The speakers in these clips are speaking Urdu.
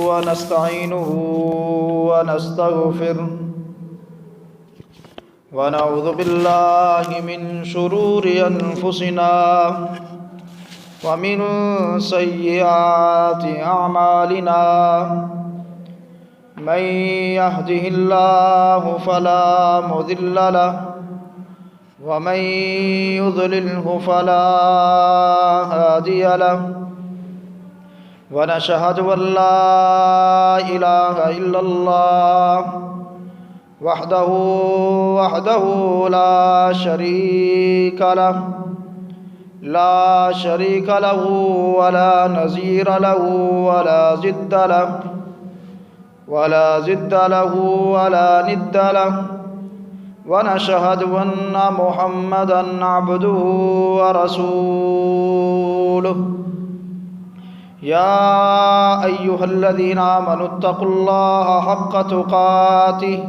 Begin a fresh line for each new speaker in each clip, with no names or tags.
ونستعينه ونستغفره ونعوذ بالله من شرور أنفسنا ومن سيئات أعمالنا من يهده الله فلا مضل له ومن يضلله فلا هادي له ونشهد أن لا إله إلا الله وحده لا شريك له ولا نظير له ولا ضد له ولا ند له ونشهد أن محمدا عبده ورسوله يا أيها الذين آمنوا اتقوا الله حق تقاته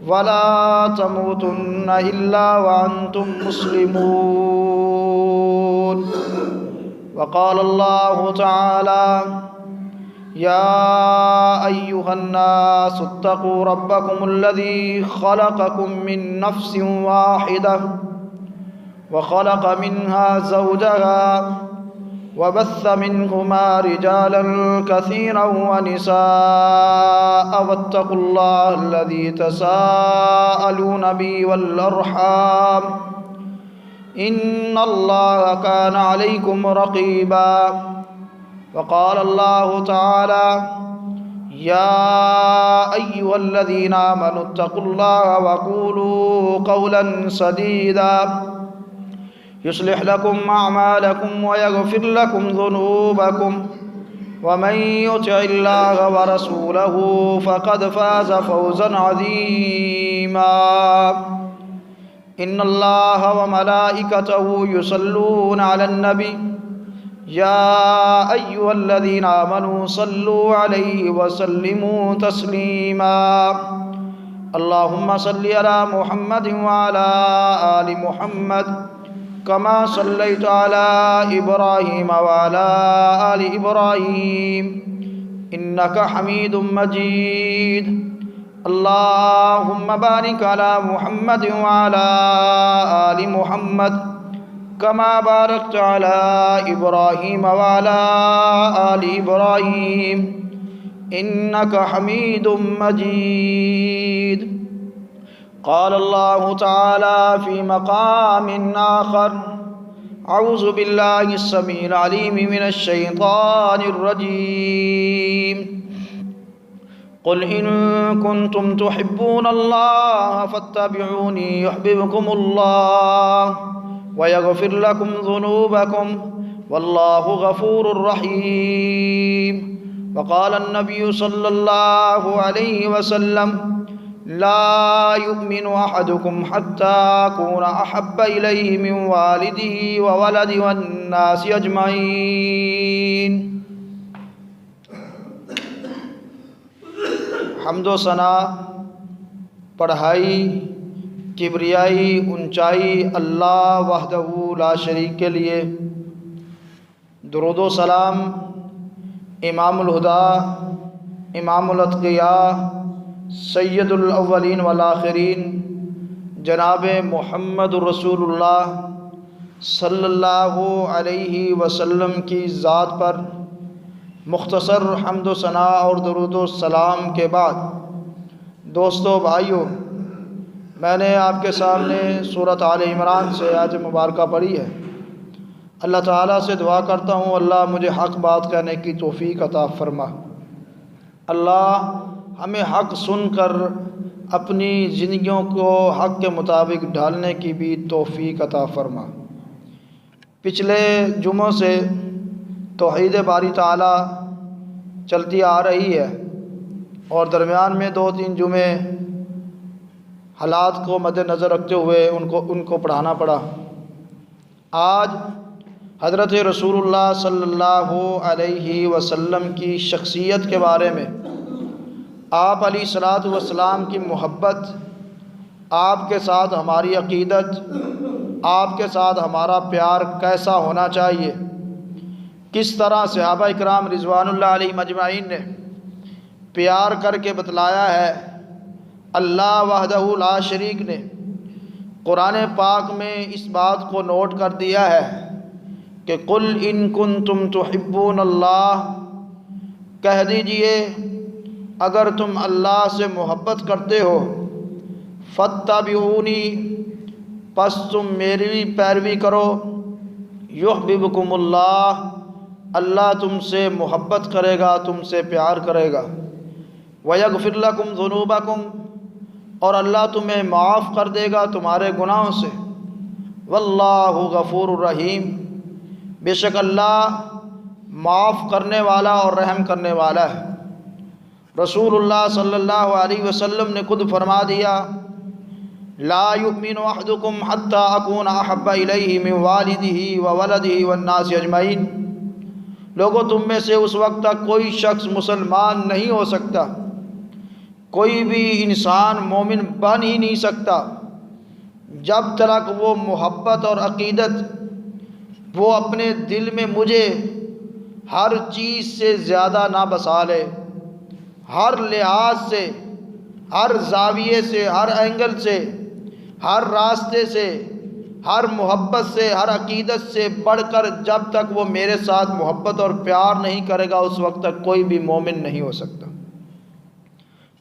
ولا تموتن إلا وأنتم مسلمون وقال الله تعالى يا أيها الناس اتقوا ربكم الذي خلقكم من نفس واحدة وخلق منها زوجها وبث منهما رجالا كثيرا ونساء واتقوا الله الذي تساءلون به والأرحام إن الله كان عليكم رقيبا وقال الله تعالى يا أيها الذين آمنوا اتقوا الله وقولوا قولا سديدا يصلح لكم أعمالكم ويغفر لكم ذنوبكم ومن يطع الله ورسوله فقد فاز فوزا عظيما إن الله وملائكته يصلون على النبي يا أيها الذين آمنوا صلوا عليه وسلموا تسليما اللهم صل على محمد وعلى آل محمد كما صليت على إبراهيم وعلى آل إبراهيم إنك حميد مجيد اللهم بارك على محمد وعلى آل محمد كما باركت على إبراهيم وعلى آل إبراهيم إنك حميد مجيد قال الله تعالى في مقام آخر أعوذ بالله السميع العليم من الشيطان الرجيم قل إن كنتم تحبون الله فاتبعوني يحببكم الله ويغفر لكم ذنوبكم والله غفور رحيم وقال النبي صلى الله عليه وسلم لا يؤمن أحدكم حتى أكون أحب إليه من والده وولده والناس أجمعين حمد و ثنا پڑھائی کبریائی اونچائی اللہ وحدہ لا شریک کے لیے، درود و سلام امام الہدیٰ امام الاتقیاء سید الاولین والآخرین جناب محمد رسول اللہ صلی اللہ علیہ وسلم کی ذات پر مختصر حمد و ثنا اور درود و سلام کے بعد، دوستو بھائیو، میں نے آپ کے سامنے سورۃ آل عمران سے آیت مبارکہ پڑھی ہے۔ اللہ تعالیٰ سے دعا کرتا ہوں اللہ مجھے حق بات کہنے کی توفیق عطا فرما، اللہ ہمیں حق سن کر اپنی زندگیوں کو حق کے مطابق ڈھالنے کی بھی توفیق عطا فرما۔ پچھلے جمعوں سے توحید باری تعالیٰ چلتی آ رہی ہے اور درمیان میں 2-3 جمعے حالات کو مد نظر رکھتے ہوئے ان کو پڑھانا پڑا۔ آج حضرت رسول اللہ صلی اللہ علیہ وسلم کی شخصیت کے بارے میں، آپ علیہ الصلاۃ والسلام کی محبت، آپ کے ساتھ ہماری عقیدت، آپ کے ساتھ ہمارا پیار کیسا ہونا چاہیے، کس طرح صحابہ اکرام رضوان اللہ علیہ مجمعین نے پیار کر کے بتلایا ہے۔ اللہ وحدہ لا شریک نے قرآن پاک میں اس بات کو نوٹ کر دیا ہے کہ قل ان کنتم تحبون اللہ، کہہ دیجئے اگر تم اللہ سے محبت کرتے ہو، فاتبعونی، پس تم میری پیروی کرو، یحببکم اللہ، اللہ تم سے محبت کرے گا، تم سے پیار کرے گا، ویغفر لکم ذنوبکم، اور اللہ تمہیں معاف کر دے گا تمہارے گناہوں سے، واللہ غفور الرحیم، بے شک اللہ معاف کرنے والا اور رحم کرنے والا ہے۔ رسول اللہ صلی اللہ علیہ وسلم نے خود فرما دیا، لا یؤمن احدکم حتی اکون احب الیہ من والدہ وولدہ والناس اجمعین، لوگوں تم میں سے اس وقت تک کوئی شخص مسلمان نہیں ہو سکتا، کوئی بھی انسان مومن بن ہی نہیں سکتا جب تک وہ محبت اور عقیدت وہ اپنے دل میں مجھے ہر چیز سے زیادہ نہ بسا لے، ہر لحاظ سے، ہر زاویے سے، ہر اینگل سے، ہر راستے سے، ہر محبت سے، ہر عقیدت سے بڑھ کر جب تک وہ میرے ساتھ محبت اور پیار نہیں کرے گا اس وقت تک کوئی بھی مومن نہیں ہو سکتا۔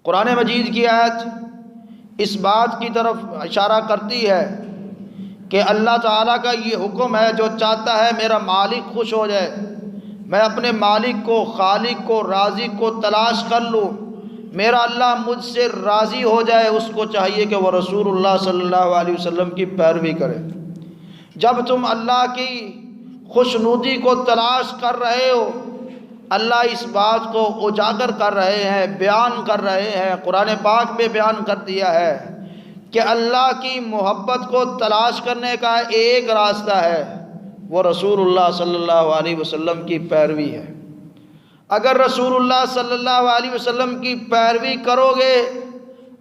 قرآن مجید کی آیت اس بات کی طرف اشارہ کرتی ہے کہ اللہ تعالیٰ کا یہ حکم ہے، جو چاہتا ہے میرا مالک خوش ہو جائے، میں اپنے مالک کو، خالق کو، رازق کو تلاش کر لوں، میرا اللہ مجھ سے راضی ہو جائے، اس کو چاہیے کہ وہ رسول اللہ صلی اللہ علیہ وسلم کی پیروی کرے۔ جب تم اللہ کی خوشنودی کو تلاش کر رہے ہو، اللہ اس بات کو اجاگر کر رہے ہیں، بیان کر رہے ہیں، قرآن پاک میں بیان کر دیا ہے کہ اللہ کی محبت کو تلاش کرنے کا ایک راستہ ہے، وہ رسول اللہ صلی اللہ علیہ وسلم کی پیروی ہے۔ اگر رسول اللہ صلی اللہ علیہ وسلم کی پیروی کرو گے،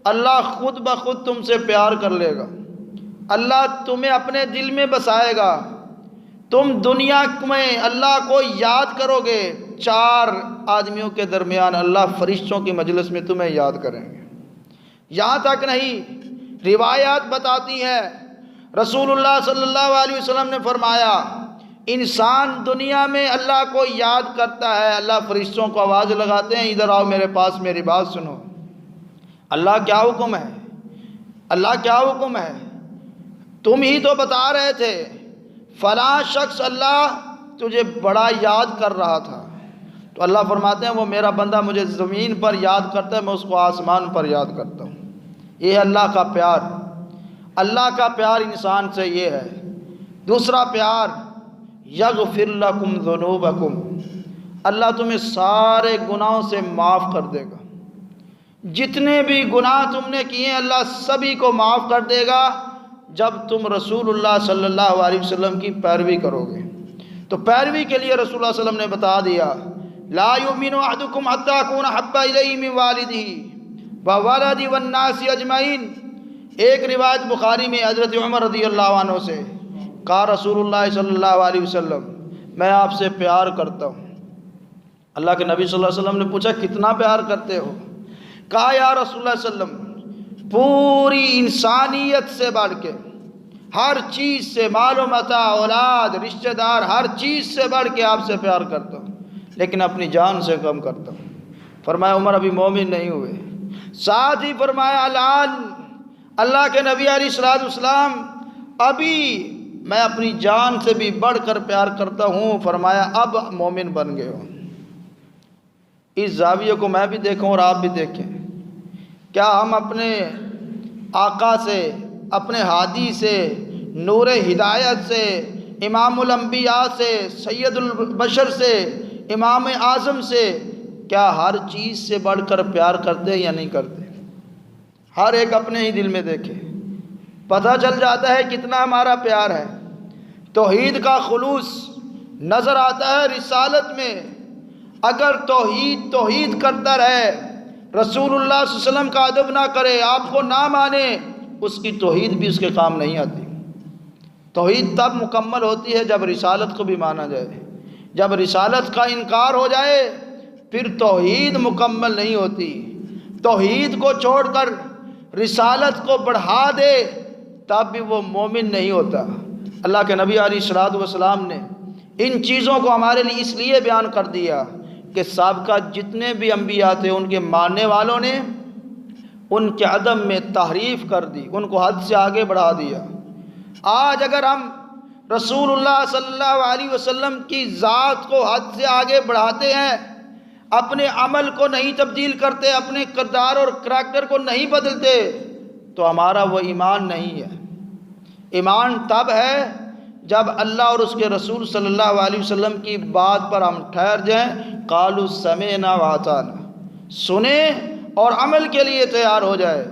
اللہ خود بخود تم سے پیار کر لے گا، اللہ تمہیں اپنے دل میں بسائے گا، تم دنیا میں اللہ کو یاد کرو گے، چار آدمیوں کے درمیان اللہ فرشتوں کی مجلس میں تمہیں یاد کریں گے۔ یہاں تک نہیں، روایات بتاتی ہیں رسول اللہ صلی اللہ علیہ وسلم نے فرمایا، انسان دنیا میں اللہ کو یاد کرتا ہے، اللہ فرشتوں کو آواز لگاتے ہیں، ادھر آؤ میرے پاس، میری بات سنو۔ اللہ کیا حکم ہے؟ اللہ کیا حکم ہے؟ تم ہی تو بتا رہے تھے فلاں شخص اللہ تجھے بڑا یاد کر رہا تھا، تو اللہ فرماتے ہیں وہ میرا بندہ مجھے زمین پر یاد کرتا ہے، میں اس کو آسمان پر یاد کرتا ہوں۔ یہ ہے اللہ کا پیار۔ اللہ کا پیار انسان سے یہ ہے۔ دوسرا پیار، یغفر لکم ذنوبکم، اللہ تمہیں سارے گناہوں سے معاف کر دے گا، جتنے بھی گناہ تم نے کیے اللہ سبھی کو معاف کر دے گا جب تم رسول اللہ صلی اللہ علیہ وسلم کی پیروی کرو گے۔ تو پیروی کے لیے رسول اللہ صلی اللہ علیہ وسلم نے بتا دیا، لا یؤمن احدکم حتی اکون احب الیہ من والدہ وولدہ والناس اجمعین۔ ایک روایت بخاری میں حضرت عمر رضی اللہ عنہ سے، کہا رسول اللہ صلی اللہ علیہ وسلم میں آپ سے پیار کرتا ہوں۔ اللہ کے نبی صلی اللہ علیہ وسلم نے پوچھا کتنا پیار کرتے ہو؟ کہا یا رسول اللہ صلی اللہ علیہ وسلم پوری انسانیت سے بڑھ کے، ہر چیز سے، مال و متاع، اولاد، رشتہ دار، ہر چیز سے بڑھ کے آپ سے پیار کرتا ہوں، لیکن اپنی جان سے کم کرتا ہوں۔ فرمایا عمر ابھی مومن نہیں ہوئے۔ ساتھ ہی فرمایا الان، اللہ کے نبی علیہ الصلوۃ والسلام ابھی میں اپنی جان سے بھی بڑھ کر پیار کرتا ہوں۔ فرمایا اب مومن بن گئے ہو۔ اس زاویے کو میں بھی دیکھوں اور آپ بھی دیکھیں، کیا ہم اپنے آقا سے، اپنے ہادی سے، نور ہدایت سے، امام الانبیاء سے، سید البشر سے، امام اعظم سے، کیا ہر چیز سے بڑھ کر پیار کرتے ہیں یا نہیں کرتے؟ ہر ایک اپنے ہی دل میں دیکھے، پتہ چل جاتا ہے کتنا ہمارا پیار ہے۔ توحید کا خلوص نظر آتا ہے رسالت میں۔ اگر توحید کرتا رہے، رسول اللہ صلی اللہ علیہ وسلم کا ادب نہ کرے، آپ کو نہ مانے، اس کی توحید بھی اس کے کام نہیں آتی۔ توحید تب مکمل ہوتی ہے جب رسالت کو بھی مانا جائے۔ جب رسالت کا انکار ہو جائے پھر توحید مکمل نہیں ہوتی۔ توحید کو چھوڑ کر رسالت کو بڑھا دے تب بھی وہ مومن نہیں ہوتا۔ اللہ کے نبی علیہ الصلوۃ والسلام نے ان چیزوں کو ہمارے لیے اس لیے بیان کر دیا کہ سابقہ جتنے بھی انبیاء تھے ان کے ماننے والوں نے ان کے عدم میں تحریف کر دی، ان کو حد سے آگے بڑھا دیا۔ آج اگر ہم رسول اللہ صلی اللہ علیہ وسلم کی ذات کو حد سے آگے بڑھاتے ہیں، اپنے عمل کو نہیں تبدیل کرتے، اپنے کردار اور کریکٹر کو نہیں بدلتے، تو ہمارا وہ ایمان نہیں ہے۔ ایمان تب ہے جب اللہ اور اس کے رسول صلی اللہ علیہ وسلم کی بات پر ہم ٹھہر جائیں، قالوا سمعنا واطعنا، سنیں اور عمل کے لیے تیار ہو جائے۔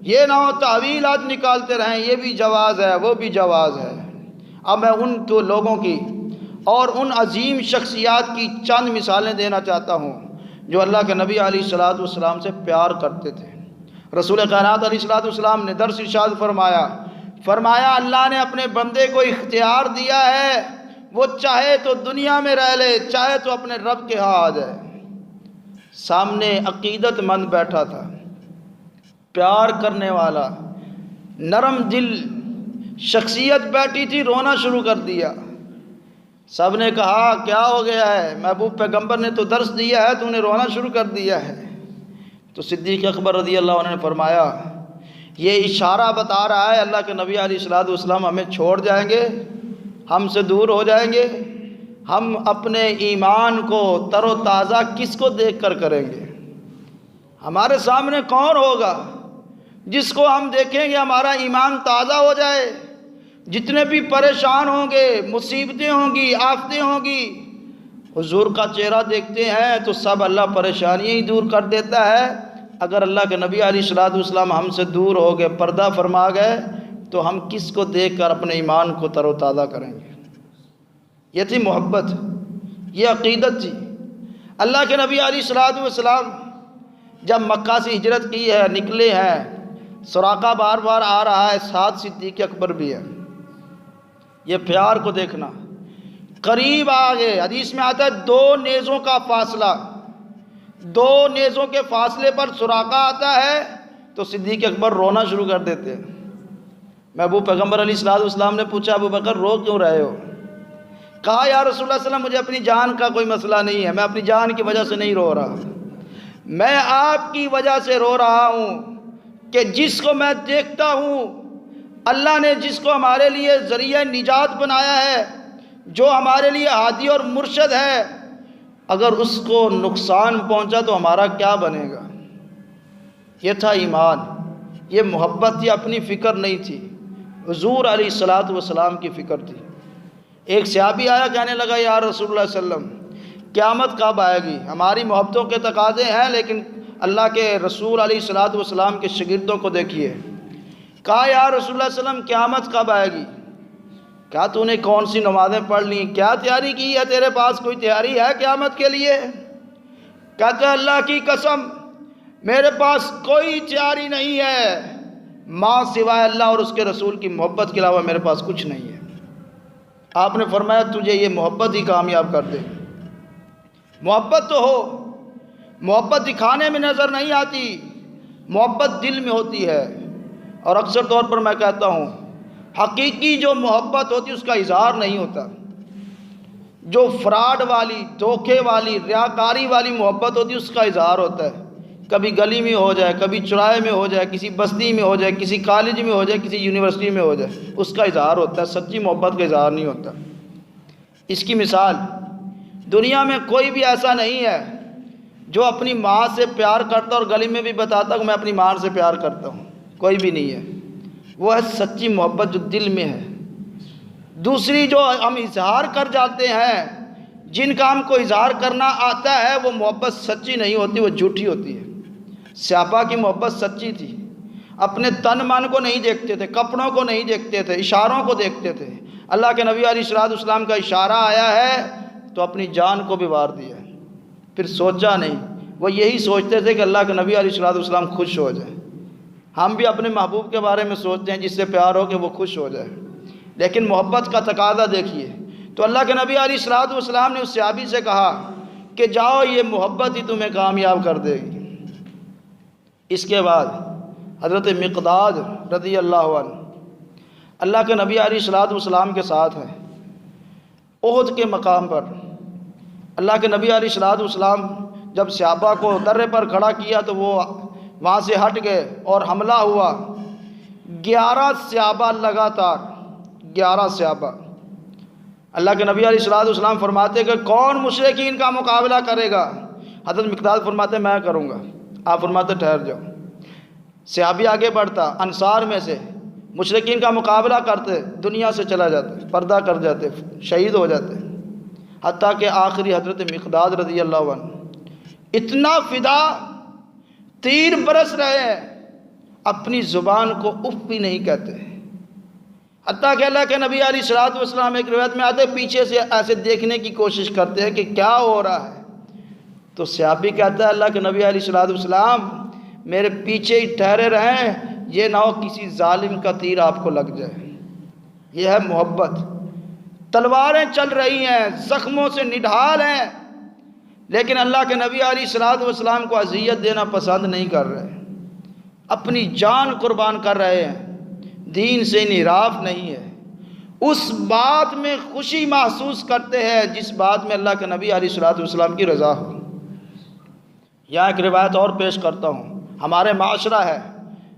یہ نہ ہو تعویلات نکالتے رہیں، یہ بھی جواز ہے وہ بھی جواز ہے۔ اب میں ان کو لوگوں کی اور ان عظیم شخصیات کی چند مثالیں دینا چاہتا ہوں جو اللہ کے نبی علیہ الصلوۃ والسلام سے پیار کرتے تھے۔ رسول کائنات علیہ الصلوۃ والسلام نے درس ارشاد فرمایا اللہ نے اپنے بندے کو اختیار دیا ہے، وہ چاہے تو دنیا میں رہ لے، چاہے تو اپنے رب کے ہاں آ جائے۔ سامنے عقیدت مند بیٹھا تھا، پیار کرنے والا نرم دل شخصیت بیٹھی تھی، رونا شروع کر دیا۔ سب نے کہا کیا ہو گیا ہے، محبوب پیغمبر نے تو درس دیا ہے، تو نے رونا شروع کر دیا ہے۔ تو صدیق اکبر رضی اللہ عنہ نے فرمایا یہ اشارہ بتا رہا ہے اللہ کے نبی علیہ الصلوۃ والسلام ہمیں چھوڑ جائیں گے، ہم سے دور ہو جائیں گے، ہم اپنے ایمان کو تر و تازہ کس کو دیکھ کر کریں گے؟ ہمارے سامنے کون ہوگا جس کو ہم دیکھیں گے ہمارا ایمان تازہ ہو جائے؟ جتنے بھی پریشان ہوں گے، مصیبتیں ہوں گی، آفتیں ہوں گی، حضور کا چہرہ دیکھتے ہیں تو سب اللہ پریشانیاں ہی دور کر دیتا ہے۔ اگر اللہ کے نبی علیہ الصلوۃ والسلام ہم سے دور ہو گئے، پردہ فرما گئے، تو ہم کس کو دیکھ کر اپنے ایمان کو تر و تازہ کریں گے؟ یہ تھی محبت، یہ عقیدت تھی۔ اللہ کے نبی علیہ الصلوۃ والسلام جب مکہ سے ہجرت کی ہے، نکلے ہیں، سراقہ بار بار آ رہا ہے، ساتھ صدیق اکبر بھی ہے۔ یہ پیار کو دیکھنا، قریب آ گئے۔ حدیث میں آتا ہے 2 نیزوں کا فاصلہ، 2 نیزوں کے فاصلے پر سراقہ آتا ہے تو صدیق اکبر رونا شروع کر دیتے ہیں۔ محبوب پیغمبر علیہ الصلوۃ والسلام نے پوچھا ابو بکر رو کیوں رہے ہو؟ کہا یا رسول اللہ صلی اللہ علیہ وسلم مجھے اپنی جان کا کوئی مسئلہ نہیں ہے، میں اپنی جان کی وجہ سے نہیں رو رہا، میں آپ کی وجہ سے رو رہا ہوں کہ جس کو میں دیکھتا ہوں، اللہ نے جس کو ہمارے لیے ذریعہ نجات بنایا ہے، جو ہمارے لیے ہادی اور مرشد ہے، اگر اس کو نقصان پہنچا تو ہمارا کیا بنے گا؟ یہ تھا ایمان، یہ محبت، یہ اپنی فکر نہیں تھی، حضور علیہ الصلوۃ والسلام کی فکر تھی۔ ایک صحابی آیا، کہنے لگا یا رسول اللہ صلی اللہ علیہ وسلم قیامت کب آئے گی؟ ہماری محبتوں کے تقاضے ہیں لیکن اللہ کے رسول علیہ الصلوۃ والسلام کے شاگردوں کو دیکھیے۔ کہا یا رسول اللہ صلی اللہ علیہ وسلم قیامت کب آئے گی؟ کیا تو نے کون سی نمازیں پڑھ لی؟ کیا تیاری کی ہے؟ تیرے پاس کوئی تیاری ہے قیامت کے لیے؟ کہتا ہے اللہ کی قسم میرے پاس کوئی تیاری نہیں ہے، ماں سوائے اللہ اور اس کے رسول کی محبت کے علاوہ میرے پاس کچھ نہیں ہے۔ آپ نے فرمایا تجھے یہ محبت ہی کامیاب کر دے۔ محبت تو ہو، محبت دکھانے میں نظر نہیں آتی، محبت دل میں ہوتی ہے۔ اور اکثر طور پر میں کہتا ہوں حقیقی جو محبت ہوتی اس کا اظہار نہیں ہوتا، جو فراڈ والی، دھوکے والی، ریاکاری والی محبت ہوتی اس کا اظہار ہوتا ہے۔ کبھی گلی میں ہو جائے، کبھی چوراہے میں ہو جائے، کسی بستی میں ہو جائے، کسی کالج میں ہو جائے، کسی یونیورسٹی میں ہو جائے، اس کا اظہار ہوتا ہے، سچی محبت کا اظہار نہیں ہوتا۔ اس کی مثال دنیا میں کوئی بھی ایسا نہیں ہے جو اپنی ماں سے پیار کرتا اور گلی میں بھی بتاتا کہ میں اپنی ماں سے پیار کرتا ہوں، کوئی بھی نہیں ہے۔ وہ ہے سچی محبت جو دل میں ہے۔ دوسری جو ہم اظہار کر جاتے ہیں، جن کا ہم کو اظہار کرنا آتا ہے، وہ محبت سچی نہیں ہوتی، وہ جھوٹی ہوتی ہے۔ صحابہ کی محبت سچی تھی، اپنے تن من کو نہیں دیکھتے تھے، کپڑوں کو نہیں دیکھتے تھے، اشاروں کو دیکھتے تھے۔ اللہ کے نبی علیہ الصلوۃ والسلام کا اشارہ آیا ہے تو اپنی جان کو بھی وار دیا، پھر سوچا نہیں۔ وہ یہی سوچتے تھے کہ اللہ کے نبی علیہ الصلوۃ والسلام خوش ہو جائے۔ ہم بھی اپنے محبوب کے بارے میں سوچتے ہیں جس سے پیار ہو کہ وہ خوش ہو جائے، لیکن محبت کا تقاضا دیکھیے، تو اللہ کے نبی علیہ الصلوۃ والسلام نے اس صحابی سے کہا کہ جاؤ، یہ محبت ہی تمہیں کامیاب کر دے گی۔ اس کے بعد حضرت مقداد رضی اللہ عنہ اللہ کے نبی علیہ الصلوۃ والسلام کے ساتھ ہیں۔ احد کے مقام پر اللہ کے نبی علیہ الصلوۃ والسلام جب صحابہ کو درے پر کھڑا کیا تو وہ وہاں سے ہٹ گئے اور حملہ ہوا۔ 11 صحابہ لگاتار، 11 صحابہ۔ اللہ کے نبی علیہ الصلوۃ والسلام فرماتے کہ کون مشرکین کا مقابلہ کرے گا؟ حضرت مقداد فرماتے میں کروں گا۔ آپ فرماتے ٹھہر جاؤ۔ صحابی آگے بڑھتا، انصار میں سے مشرکین کا مقابلہ کرتے، دنیا سے چلا جاتے، پردہ کر جاتے، شہید ہو جاتے، حتیٰ کہ آخری حضرت مقداد رضی اللہ عنہ اتنا فدا، تیر برس رہے ہیں، اپنی زبان کو اف بھی نہیں کہتے، حتیٰ کہ اللہ کے نبی علیہ الصلوۃ والسلام ایک روایت میں آتے پیچھے سے ایسے دیکھنے کی کوشش کرتے ہیں کہ کیا ہو رہا ہے۔ تو صحابی کہتا ہے اللہ کے نبی علیہ الصلوۃ والسلام میرے پیچھے ہی ٹھہرے رہیں، یہ نہ ہو کسی ظالم کا تیر آپ کو لگ جائے۔ یہ ہے محبت۔ تلواریں چل رہی ہیں، زخموں سے نڈھال ہیں، لیکن اللہ کے نبی علیہ الصلوۃ والسلام کو اذیت دینا پسند نہیں کر رہے، اپنی جان قربان کر رہے ہیں، دین سے انحراف نہیں ہے۔ اس بات میں خوشی محسوس کرتے ہیں جس بات میں اللہ کے نبی علیہ الصلوۃ والسلام کی رضا ہو۔ یہاں ایک روایت اور پیش کرتا ہوں۔ ہمارے معاشرہ ہے،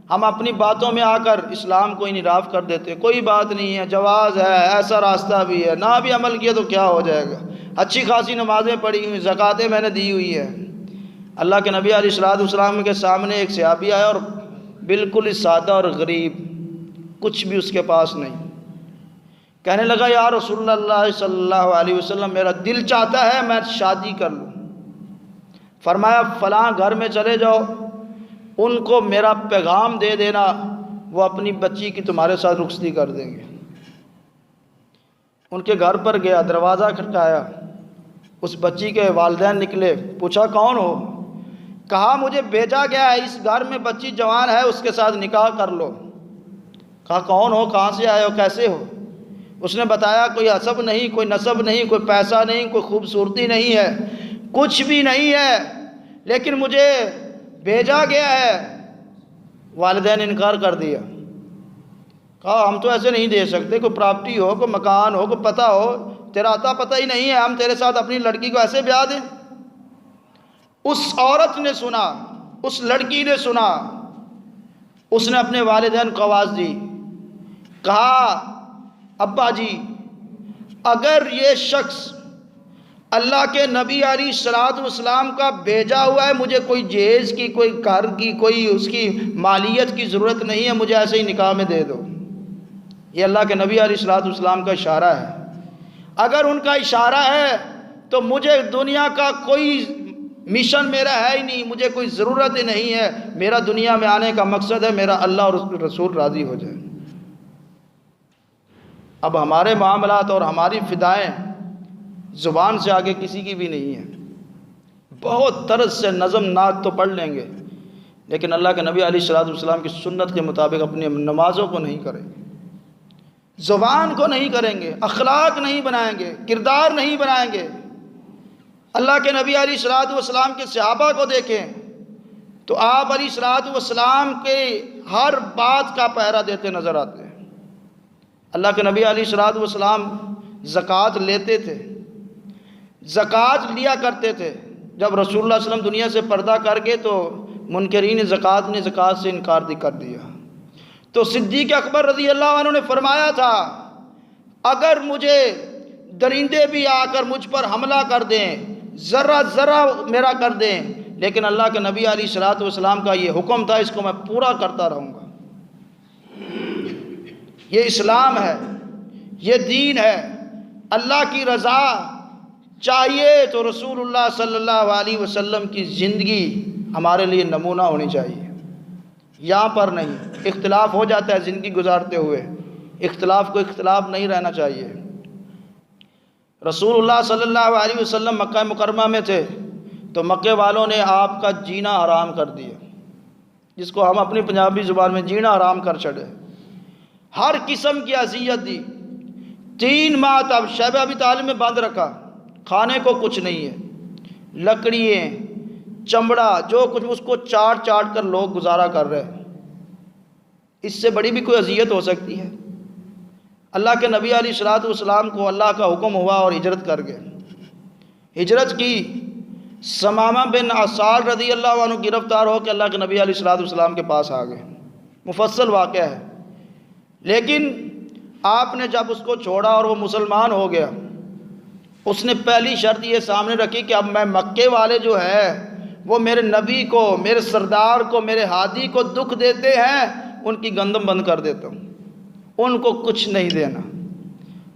ہم اپنی باتوں میں آ کر اسلام کو انحراف کر دیتے، کوئی بات نہیں ہے، جواز ہے، ایسا راستہ بھی ہے، نہ بھی عمل کیا تو کیا ہو جائے گا، اچھی خاصی نمازیں پڑھی ہوئی، زکاتیں میں نے دی ہوئی ہے۔ اللہ کے نبی علیہ الصلوۃ والسلام کے سامنے ایک صحابی آیا اور بالکل ہی سادہ اور غریب، کچھ بھی اس کے پاس نہیں، کہنے لگا یا رسول اللہ صلی اللہ علیہ وسلم میرا دل چاہتا ہے میں شادی کر لوں۔ فرمایا فلاں گھر میں چلے جاؤ، ان کو میرا پیغام دے دینا، وہ اپنی بچی کی تمہارے ساتھ رخصتی کر دیں گے۔ ان کے گھر پر گیا، دروازہ کھٹکایا، اس بچی کے والدین نکلے، پوچھا کون ہو؟ کہا مجھے بھیجا گیا ہے، اس گھر میں بچی جوان ہے، اس کے ساتھ نکاح کر لو۔ کہا کون ہو، کہاں سے آئے ہو، کیسے ہو؟ اس نے بتایا کوئی حسب نہیں، کوئی نسب نہیں، کوئی پیسہ نہیں، کوئی خوبصورتی نہیں ہے، کچھ بھی نہیں ہے، لیکن مجھے بھیجا گیا ہے۔ والدین نے انکار کر دیا، کہا ہم تو ایسے نہیں دے سکتے، کوئی پراپرٹی ہو، کوئی مکان ہو، کوئی پتہ ہو، تیرا اتا پتہ ہی نہیں ہے، ہم تیرے ساتھ اپنی لڑکی کو ایسے بیاہ دیں۔ اس عورت نے سنا، اس لڑکی نے سنا، اس نے اپنے والدین کو آواز دی، کہا ابا جی اگر یہ شخص اللہ کے نبی علیہ الصلوۃ والسلام کا بھیجا ہوا ہے، مجھے کوئی جہیز کی، کوئی گھر کی، کوئی اس کی مالیت کی ضرورت نہیں ہے، مجھے ایسے ہی نکاح میں دے دو۔ یہ اللہ کے نبی علیہ الصلوۃ والسلام کا اشارہ ہے۔ اگر ان کا اشارہ ہے تو مجھے دنیا کا کوئی مشن میرا ہے ہی نہیں، مجھے کوئی ضرورت ہی نہیں ہے، میرا دنیا میں آنے کا مقصد ہے میرا اللہ اور رسول راضی ہو جائے۔ اب ہمارے معاملات اور ہماری فدائیں زبان سے آگے کسی کی بھی نہیں ہے، بہت طرز سے نظم نعت تو پڑھ لیں گے، لیکن اللہ کے نبی علیہ الصلوۃ والسلام کی سنت کے مطابق اپنی نمازوں کو نہیں کریں گے، زبان کو نہیں کریں گے، اخلاق نہیں بنائیں گے، کردار نہیں بنائیں گے۔ اللہ کے نبی علیہ الصلوۃ والسلام کے صحابہ کو دیکھیں تو آپ علیہ الصلوۃ والسلام کے ہر بات کا پہرا دیتے نظر آتے ہیں۔ اللہ کے نبی علیہ الصلوۃ والسلام زکوٰۃ لیتے تھے، زکوٰۃ لیا کرتے تھے۔ جب رسول اللہ صلی اللہ علیہ وسلم دنیا سے پردہ کر گئے تو منکرین زکوٰۃ نے زکوٰۃ سے انکار کر دیا، تو صدیق اکبر رضی اللہ عنہ نے فرمایا تھا اگر مجھے درندے بھی آ کر مجھ پر حملہ کر دیں، ذرہ ذرہ میرا کر دیں، لیکن اللہ کے نبی علیہ الصلوۃ والسلام کا یہ حکم تھا، اس کو میں پورا کرتا رہوں گا۔ یہ اسلام ہے، یہ دین ہے۔ اللہ کی رضا چاہیے تو رسول اللہ صلی اللہ علیہ وسلم کی زندگی ہمارے لیے نمونہ ہونی چاہیے، یہاں پر نہیں۔ اختلاف ہو جاتا ہے زندگی گزارتے ہوئے، اختلاف کو اختلاف نہیں رہنا چاہیے۔ رسول اللہ صلی اللہ علیہ وسلم مکہ مکرمہ میں تھے تو مکے والوں نے آپ کا جینا حرام کر دیا، جس کو ہم اپنی پنجابی زبان میں جینا حرام کر چھڑے۔ ہر قسم کی اذیت دی، 3 ماہ تک شیبہ ابی طالب میں بند رکھا، کھانے کو کچھ نہیں ہے، لکڑیاں، چمڑا، جو کچھ اس کو چاٹ چاٹ کر لوگ گزارا کر رہے ہیں۔ اس سے بڑی بھی کوئی اذیت ہو سکتی ہے؟ اللہ کے نبی علیہ الصلوۃ والسلام کو اللہ کا حکم ہوا اور ہجرت کر گئے، ہجرت کی۔ ثمامہ بن عثال رضی اللہ عنہ گرفتار ہو کے اللہ کے نبی علیہ الصلوۃ والسلام کے پاس آ گئے، مفصل واقعہ ہے۔ لیکن آپ نے جب اس کو چھوڑا اور وہ مسلمان ہو گیا، اس نے پہلی شرط یہ سامنے رکھی کہ اب میں مکے والے جو ہے وہ میرے نبی کو، میرے سردار کو، میرے ہادی کو دکھ دیتے ہیں، ان کی گندم بند کر دیتا ہوں، ان کو کچھ نہیں دینا،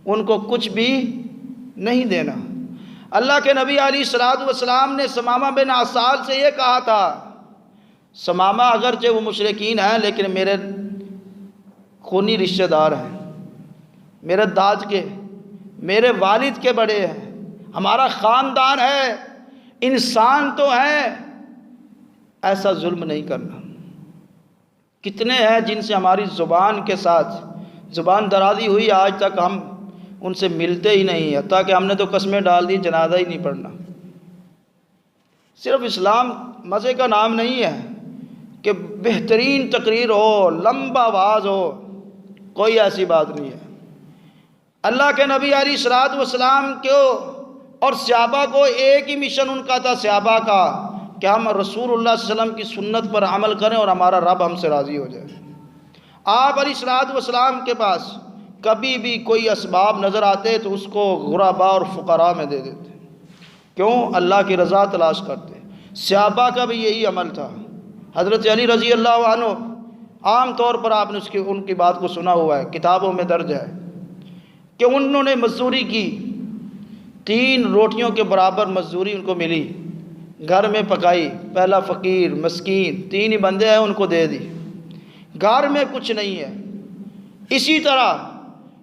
ان کو کچھ بھی نہیں دینا۔ اللہ کے نبی علیہ الصلوۃ والسلام نے ثمامہ بن عثال سے یہ کہا تھا، ثمامہ اگرچہ وہ مشرکین ہیں لیکن میرے خونی رشتہ دار ہیں، میرے داج کے، میرے والد کے بڑے ہیں، ہمارا خاندان ہے، انسان تو ہیں، ایسا ظلم نہیں کرنا۔ کتنے ہیں جن سے ہماری زبان کے ساتھ زبان درازی ہوئی، آج تک ہم ان سے ملتے ہی نہیں، حتیٰ کہ ہم نے تو قسمیں ڈال دی جنازہ ہی نہیں پڑھنا۔ صرف اسلام مزے کا نام نہیں ہے کہ بہترین تقریر ہو، لمبا آواز ہو، کوئی ایسی بات نہیں ہے۔ اللہ کے نبی علیہ الصلوۃ والسلام کو اور صحابہ کو ایک ہی مشن ان کا تھا، صحابہ کا، کہ ہم رسول اللہ صلی اللہ علیہ وسلم کی سنت پر عمل کریں اور ہمارا رب ہم سے راضی ہو جائے۔ آپ علیہ الصلوۃ والسلام کے پاس کبھی بھی کوئی اسباب نظر آتے تو اس کو غرباء اور فقراء میں دے دیتے، کیوں؟ اللہ کی رضا تلاش کرتے۔ صحابہ کا بھی یہی عمل تھا۔ حضرت علی رضی اللہ عنہ عام طور پر آپ نے ان کی بات کو سنا ہوا ہے، کتابوں میں درج ہے کہ انہوں نے مزدوری کی، 3 روٹیوں کے برابر مزدوری ان کو ملی، گھر میں پکائی، پہلا فقیر مسکین 3 ہی بندے ہیں ان کو دے دی، گھر میں کچھ نہیں ہے۔ اسی طرح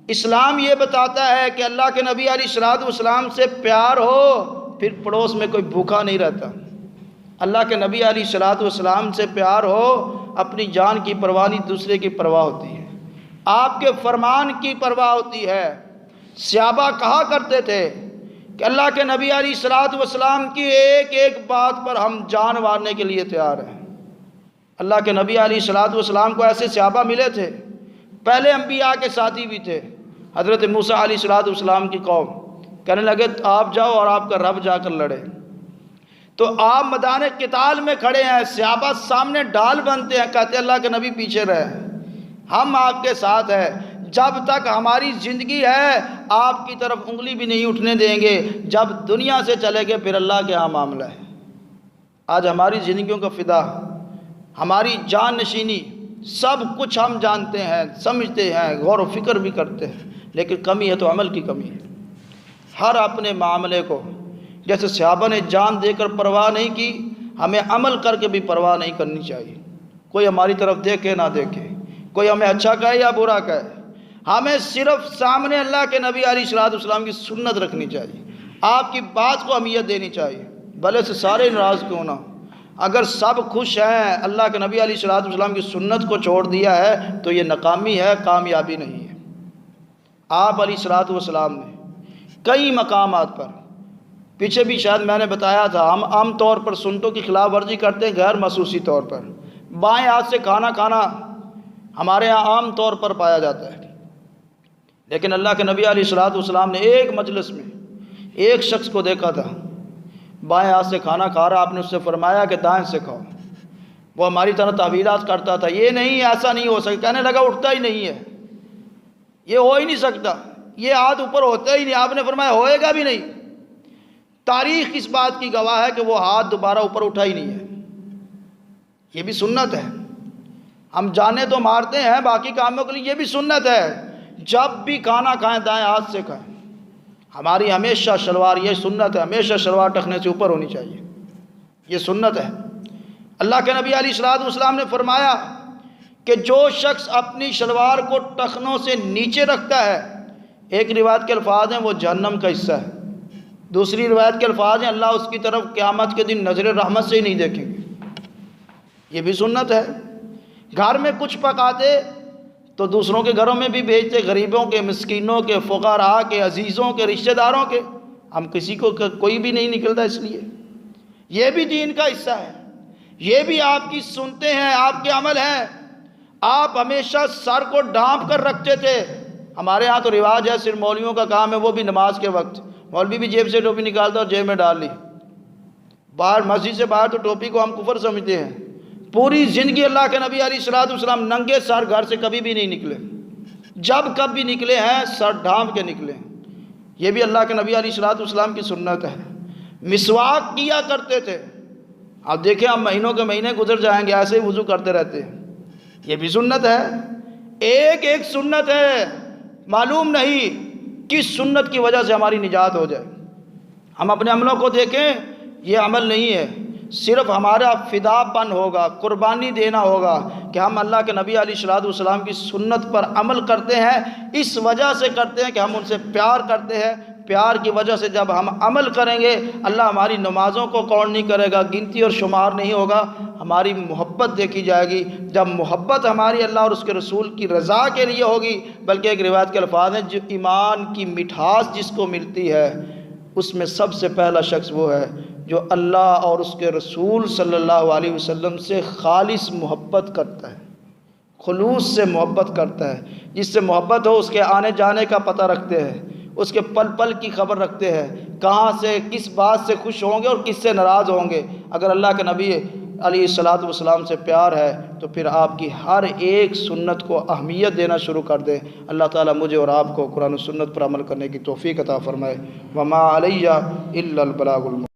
اسلام یہ بتاتا ہے کہ اللہ کے نبی علیہ الصلوۃ والسلام سے پیار ہو، پھر پڑوس میں کوئی بھوکا نہیں رہتا۔ اللہ کے نبی علیہ الصلوۃ والسلام سے پیار ہو، اپنی جان کی پرواہ نہیں، دوسرے کی پرواہ ہوتی ہے، آپ کے فرمان کی پرواہ ہوتی ہے۔ صحابہ کہا کرتے تھے کہ اللہ کے نبی علیہ الصلوۃ والسلام کی ایک ایک بات پر ہم جان مارنے کے لیے تیار ہیں۔ اللہ کے نبی علیہ الصلوۃ والسلام کو ایسے صحابہ ملے تھے، پہلے انبیاء کے ساتھی بھی تھے۔ حضرت موسیٰ علیہ الصلوۃ والسلام کی قوم کہنے لگے آپ جاؤ اور آپ کا رب جا کر لڑے، تو آپ میدان قتال میں کھڑے ہیں، صحابہ سامنے ڈال بنتے ہیں، کہتے ہیں اللہ کے نبی پیچھے رہے، ہم آپ کے ساتھ ہیں، جب تک ہماری زندگی ہے آپ کی طرف انگلی بھی نہیں اٹھنے دیں گے، جب دنیا سے چلے گئے پھر اللہ کے ہاں معاملہ ہے۔ آج ہماری زندگیوں کا فدا، ہماری جان نشینی، سب کچھ ہم جانتے ہیں، سمجھتے ہیں، غور و فکر بھی کرتے ہیں، لیکن کمی ہے تو عمل کی کمی ہے۔ ہر اپنے معاملے کو جیسے صحابہ نے جان دے کر پرواہ نہیں کی، ہمیں عمل کر کے بھی پرواہ نہیں کرنی چاہیے۔ کوئی ہماری طرف دیکھے نہ دیکھے، کوئی ہمیں اچھا کہے یا برا کہے، ہمیں صرف سامنے اللہ کے نبی علیہ الصلوۃ والسلام کی سنت رکھنی چاہیے، آپ کی بات کو اہمیت دینی چاہیے، بھلے سے سارے ناراض کیوں نہ ہوں۔ اگر سب خوش ہیں، اللہ کے نبی علیہ الصلوۃ والسلام کی سنت کو چھوڑ دیا ہے تو یہ ناکامی ہے، کامیابی نہیں ہے۔ آپ علیہ الصلوۃ والسلام نے کئی مقامات پر، پیچھے بھی شاید میں نے بتایا تھا، ہم عام طور پر سنتوں کی خلاف ورزی کرتے ہیں غیر محسوسی طور پر، بائیں ہاتھ سے کھانا کھانا ہمارے ہاں عام طور پر پایا جاتا ہے، لیکن اللہ کے نبی علیہ الصلوۃ والسلام نے ایک مجلس میں ایک شخص کو دیکھا تھا بائیں ہاتھ سے کھانا کھا رہا، آپ نے اس سے فرمایا کہ دائیں سے کھاؤ۔ وہ ہماری طرح تعویلات کرتا تھا، یہ نہیں، ایسا نہیں ہو سکتا، کہنے لگا اٹھتا ہی نہیں ہے، یہ ہو ہی نہیں سکتا، یہ ہاتھ اوپر ہوتا ہی نہیں۔ آپ نے فرمایا ہوئے گا بھی نہیں، تاریخ اس بات کی گواہ ہے کہ وہ ہاتھ دوبارہ اوپر اٹھا ہی نہیں ہے۔ یہ بھی سنت ہے، ہم جانے تو مارتے ہیں باقی کاموں کے لیے، یہ بھی سنت ہے، جب بھی کھانا کھائیں دائیں ہاتھ سے کھائیں۔ ہماری ہمیشہ شلوار، یہ سنت ہے، ہمیشہ شلوار ٹخنے سے اوپر ہونی چاہیے، یہ سنت ہے۔ اللہ کے نبی علیہ الصلوۃ والسلام نے فرمایا کہ جو شخص اپنی شلوار کو ٹخنوں سے نیچے رکھتا ہے، ایک روایت کے الفاظ ہیں وہ جہنم کا حصہ ہے، دوسری روایت کے الفاظ ہیں اللہ اس کی طرف قیامت کے دن نظر رحمت سے ہی نہیں دیکھیں گے، یہ بھی سنت ہے۔ گھر میں کچھ پکاتے تو دوسروں کے گھروں میں بھی بھیجتے، غریبوں کے، مسکینوں کے، فقراء کے، عزیزوں کے، رشتہ داروں کے۔ ہم کسی کو کوئی بھی نہیں نکلتا، اس لیے یہ بھی دین کا حصہ ہے، یہ بھی آپ کی سنتے ہیں، آپ کے عمل ہیں۔ آپ ہمیشہ سر کو ڈھانپ کر رکھتے تھے۔ ہمارے ہاں تو رواج ہے، صرف مولویوں کا کام ہے، وہ بھی نماز کے وقت مولوی بھی جیب سے ٹوپی نکالتا اور جیب میں ڈال لی۔ باہر مسجد سے باہر تو ٹوپی کو ہم کفر سمجھتے ہیں۔ پوری زندگی اللہ کے نبی علیہ الصلوۃ والسلام ننگے سر گھر سے کبھی بھی نہیں نکلے، جب کب بھی نکلے ہیں سر ڈھانپ کے نکلے ہیں۔ یہ بھی اللہ کے نبی علیہ الصلوۃ والسلام کی سنت ہے۔ مسواک کیا کرتے تھے۔ اب دیکھیں ہم مہینوں کے مہینے گزر جائیں گے ایسے ہی وضو کرتے رہتے ہیں، یہ بھی سنت ہے۔ ایک ایک سنت ہے، معلوم نہیں کس سنت کی وجہ سے ہماری نجات ہو جائے۔ ہم اپنے عملوں کو دیکھیں، یہ عمل نہیں ہے، صرف ہمارا فدا پن ہوگا، قربانی دینا ہوگا کہ ہم اللہ کے نبی علیہ الصلوۃ والسلام کی سنت پر عمل کرتے ہیں۔ اس وجہ سے کرتے ہیں کہ ہم ان سے پیار کرتے ہیں۔ پیار کی وجہ سے جب ہم عمل کریں گے، اللہ ہماری نمازوں کو کاؤنٹ نہیں کرے گا، گنتی اور شمار نہیں ہوگا، ہماری محبت دیکھی جائے گی۔ جب محبت ہماری اللہ اور اس کے رسول کی رضا کے لیے ہوگی، بلکہ ایک روایت کے الفاظ ہیں، جو ایمان کی مٹھاس جس کو ملتی ہے اس میں سب سے پہلا شخص وہ ہے جو اللہ اور اس کے رسول صلی اللہ علیہ وسلم سے خالص محبت کرتا ہے، خلوص سے محبت کرتا ہے۔ جس سے محبت ہو اس کے آنے جانے کا پتہ رکھتے ہیں، اس کے پل پل کی خبر رکھتے ہیں، کہاں سے کس بات سے خوش ہوں گے اور کس سے ناراض ہوں گے۔ اگر اللہ کے نبی علیہ الصلوۃ والسلام سے پیار ہے تو پھر آپ کی ہر ایک سنت کو اہمیت دینا شروع کر دیں۔ اللہ تعالیٰ مجھے اور آپ کو قرآن و سنت پر عمل کرنے کی توفیق عطا فرمائے۔ وما علیہ الا البلاغ المبین۔